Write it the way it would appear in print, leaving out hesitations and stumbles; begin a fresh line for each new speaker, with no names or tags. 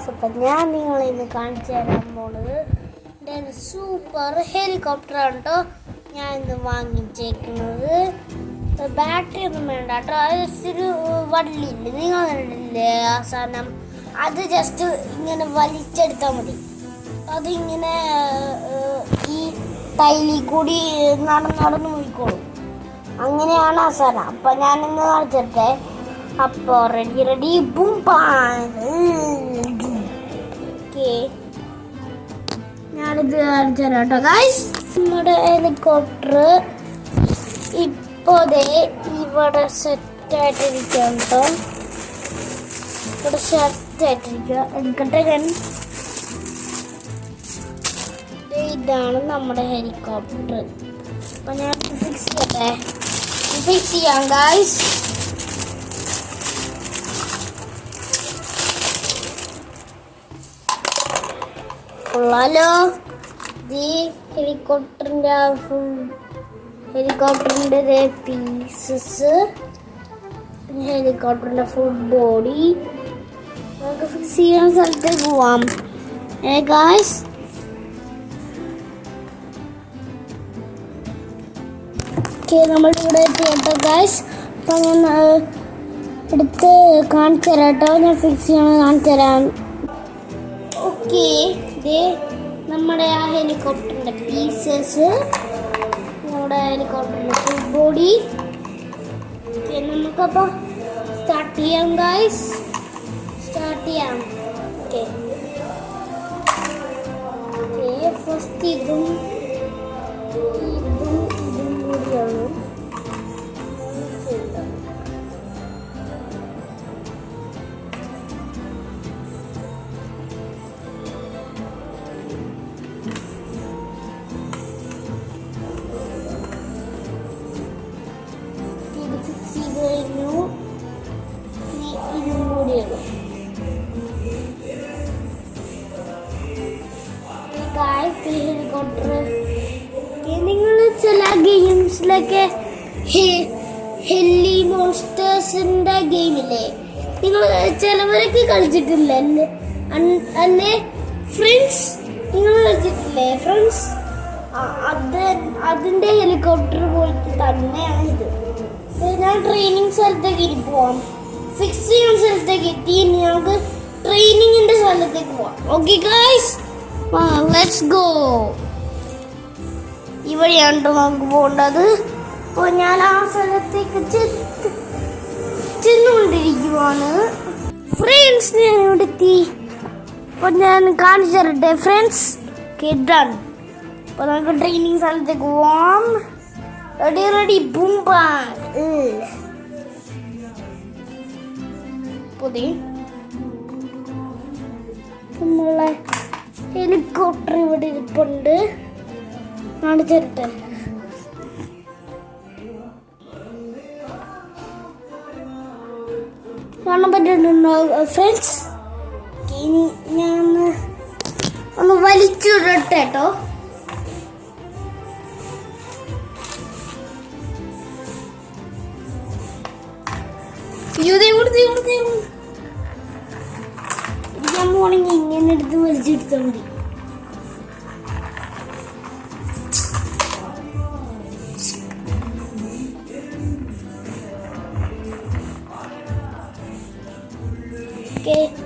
Guys, അപ്പം ഞാൻ നിങ്ങളെ ഇന്ന് കാണിച്ചു തരാൻ പോണത് എൻ്റെ ഒരു സൂപ്പർ ഹെലികോപ്റ്ററാണ് കേട്ടോ. ഞാൻ ഇന്ന് വാങ്ങിച്ചേക്കുന്നത്. ബാറ്ററി ഒന്നും വേണ്ട കേട്ടോ. അതൊരു വള്ളിയില്ല, നിങ്ങൾ കണ്ടില്ലേ ആ സാധനം? അത് ജസ്റ്റ് ഇങ്ങനെ വലിച്ചെടുത്താൽ മതി. അതിങ്ങനെ ഈ തൈലിൽ കൂടി നടന്ന് പോയിക്കോളും. അങ്ങനെയാണ് ആ സാധനം. അപ്പം ഞാനിന്ന് കാണിച്ചിട്ടെ. അപ്പോൾ റെഡി ബൂം ഓക്കെ, ഞാനിത് കാണിച്ചു തരാം കേട്ടോ ഗൈസ്. നമ്മുടെ ഹെലികോപ്റ്റർ ഇപ്പോൾ ഇവിടെ സെറ്റായിട്ടിരിക്കുക കേട്ടോ. ഇവിടെ സെറ്റായിട്ടിരിക്കുക. എടുക്കട്ടെ ഞാൻ. ഇതാണ് നമ്മുടെ ഹെലികോപ്റ്റർ. അപ്പം ഞാൻ ഫിക്സ് ചെയ്യാം ഗൈസ്. കൊള്ളാലോ. ഈ ഹെലികോപ്റ്ററിൻ്റെ പീസസ്, ഹെലികോപ്റ്ററിൻ്റെ ഫുൾ ബോഡി. നമുക്ക് ഫിക്സ് ചെയ്യുന്ന സ്ഥലത്തേക്ക് പോവാം ഗായ്സ്. ഓക്കെ, നമ്മളിവിടെ എത്തിട്ടോ ഗായ്സ്. അപ്പം ഞാൻ എടുത്ത് കാണിച്ചു തരാം കേട്ടോ. ഞാൻ ഫിക്സ് ചെയ്യണം, കാണിച്ചു തരാം. ഓക്കെ, ഇത് നമ്മുടെ ആ ഹെലികോപ്റ്ററിൻ്റെ പീസസ്, നമ്മുടെ ഹെലികോപ്റ്ററിൻ്റെ ഫുൾ ബോഡി. നമുക്കപ്പോൾ സ്റ്റാർട്ട് ചെയ്യാം ഗായ്സ്. സ്റ്റാർട്ട് ചെയ്യാം. ഓക്കെ, ഫസ്റ്റ് ഇതും കൂടിയാണ്. ഹെലികോപ്റ്റർ നിങ്ങൾ ചില ഗെയിംസിലൊക്കെ ഹെല്ലി മോൺസ്റ്റേഴ്സിന്റെ ഗെയിമില്ലേ, നിങ്ങൾ ചിലവരൊക്കെ കളിച്ചിട്ടില്ലേ? അല്ലേ ഫ്രണ്ട്സ്, നിങ്ങൾ കളിച്ചിട്ടില്ലേ ഫ്രണ്ട്സ്? അതിന്റെ ഹെലികോപ്റ്റർ പോലത്തെ തന്നെയാണ് ഇത്. ഞാൻ ട്രെയിനിങ് സ്ഥലത്തേക്ക് ഇനി പോവാം. ഫിക്സ് ചെയ്യുന്ന സ്ഥലത്തേക്ക് എത്തി. ഇനി നമുക്ക് ട്രെയിനിങ്ങിന്റെ സ്ഥലത്തേക്ക് പോവാം. Okay guys, let's go. ഇവിടെയാണ് നമുക്ക് പോകേണ്ടത്. അപ്പോൾ ഞാൻ ആ സ്ഥലത്തേക്ക് ചെന്നുകൊണ്ടിരിക്കുവാണ് ഫ്രണ്ട്സ്. ഞാൻ ഇവിടെ എത്തി. അപ്പോൾ ഞാൻ കാണിച്ചു തരട്ടെ ഫ്രണ്ട്സ്. ഡൺ. അപ്പോൾ നമുക്ക് ട്രെയിനിങ് സ്ഥലത്തേക്ക് പോവാം. റെഡി ബൂം പുതിയ നമ്മളെ ഹെലികോപ്റ്റർ ഇവിടെ ഇരിപ്പുണ്ട്. കാണിച്ചു തരട്ടെ. കാണാൻ പറ്റുന്നുണ്ടോ ഫ്രണ്ട്സ്? ഇനി ഞാൻ ഒന്ന് വലിച്ചിടട്ടെ കേട്ടോ. ഞാൻ പോണെങ്കിൽ ഇങ്ങനെ എടുത്ത് വലിച്ചെടുത്താൽ മതി. Okay.